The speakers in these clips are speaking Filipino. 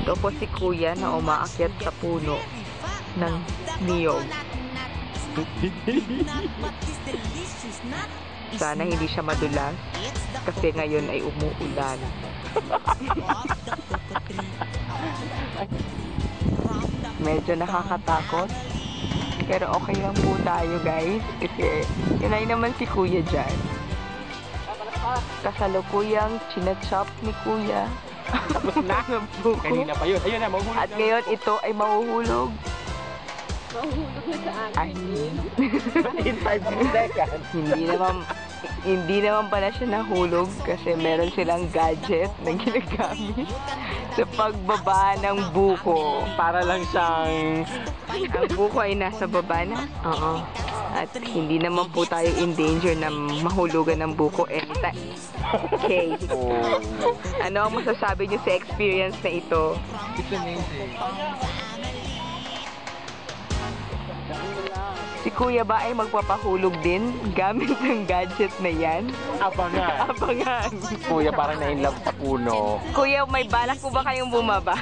Ito po si Kuya na umaakyat sa puno ng niyog. Sana hindi siya madulas kasi ngayon ay umuulan. Medyo nakakatakot. Pero okay lang po tayo, guys. Kasi yun naman si Kuya dyan. Kasalukuyang chinachop ni Kuya. Tapos na. Kanina pa yun. Ayun na, mahuhulog. At ngayon ito ay mahuhulog. Mahuhulog na sa akin. In 5 seconds. Hindi naman pala siya nahulog kasi meron silang gadget na ginagamit sa pagbaba ng buko. Para lang siyang... Ang buko ay nasa baba na. Oo. At hindi naman po tayo in danger na mahulugan ng buko anytime. Okay. Oh. Ano ang masasabi niyo sa experience na ito? It's amazing. Si Kuya ba ay magpapahulog din gamit ng gadget na yan? Abangan. Abangan. Kuya, parang na-inlove sa puno. Kuya, may balak po ba kayong bumaba?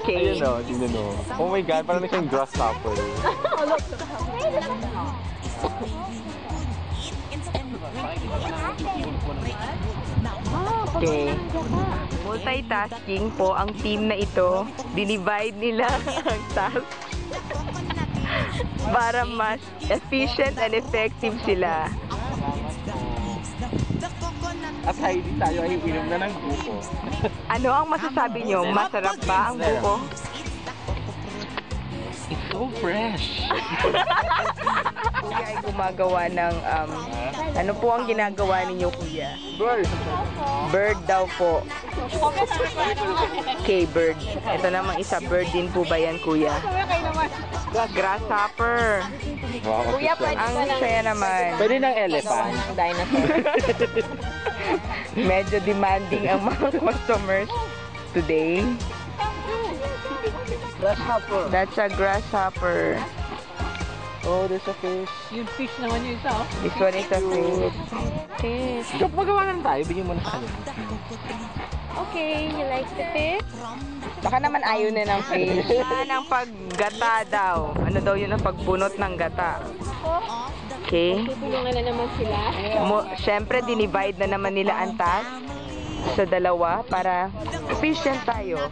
Okay. Ayun o, tingnan o. Oh my God, parang na siyang grasshopper. Okay. Multitasking po ang team na ito. Dinivide nila ang task para mas efficient and effective sila. At hindi tayo ay inom na ng buko. Ano ang masasabi nyo? Masarap ba ang buko? It's so fresh. Kuya ay gumagawa ng ano po ang ginagawa ninyo, Kuya? Bird. Bird daw po. Okay, bird. Ito namang isa, bird din po ba yan, Kuya? Grasshopper. Wow, Kuya, pwede Ang saya naman. pwede ng elephant. Dinosaur. Medyo demanding ang mga customers today. Grasshopper. That's a grasshopper. Oh, there's a fish. Yung fish naman yung isa, oh. This one is a fish. Fish. So, magawa lang tayo. Bigyan mo na sa kanila. Okay, you like the fish? Baka naman ayaw na ng fish. Ng paggata daw. Ano daw yun ang pagbunot ng gata? Okay. Tutulungan na naman sila. Siyempre, dinivide na naman nila ang task sa dalawa para efficient tayo.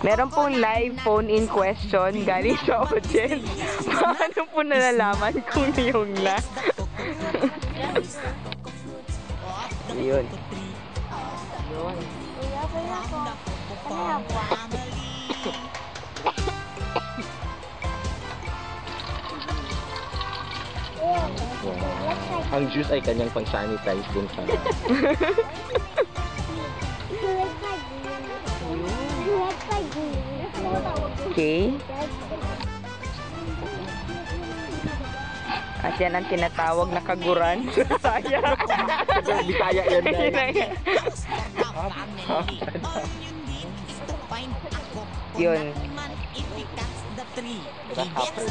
Meron pong live phone-in question galing sa audience. Paano po nalalaman kung niyong na? Yun. Ang juice ay kanyang pang-sanitize din sa... Okay. At yan ang tinatawag na kaguran. Saya. Bisaya yan dahil. Yun. Grasshopper.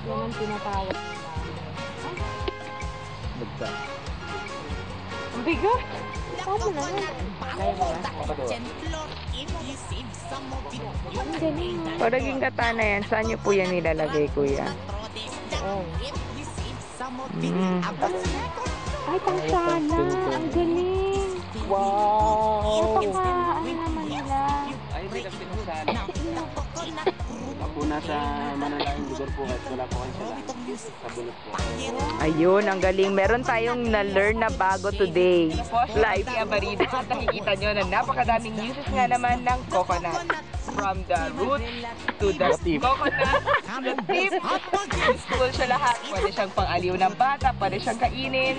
Yan ang tinatawag. Magsa. Ang bigat! Paano naman? Kaya mo ba? Ang galing. Pag naging katana yan, saan nyo po yan nilalagay, Kuya? Ay, pang sana. Ang galing. Wow! Napaka, ano naman nila. Ay, hindi kasi nasali. Ako nasa malalayong lugar po kahit wala po kayo sila. Sa bulot po. Ayun, ang galing. Meron tayong na-learn na bago today. Live Amarida. At nakikita nyo na napakadaming uses nga naman ng coconut. From the root to the coconut to the tip. Useful siya lahat. Pwede siyang pang-aliw ng bata. Pwede siyang kainin.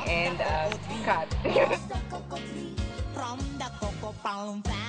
And cut. From the Coco Palm family.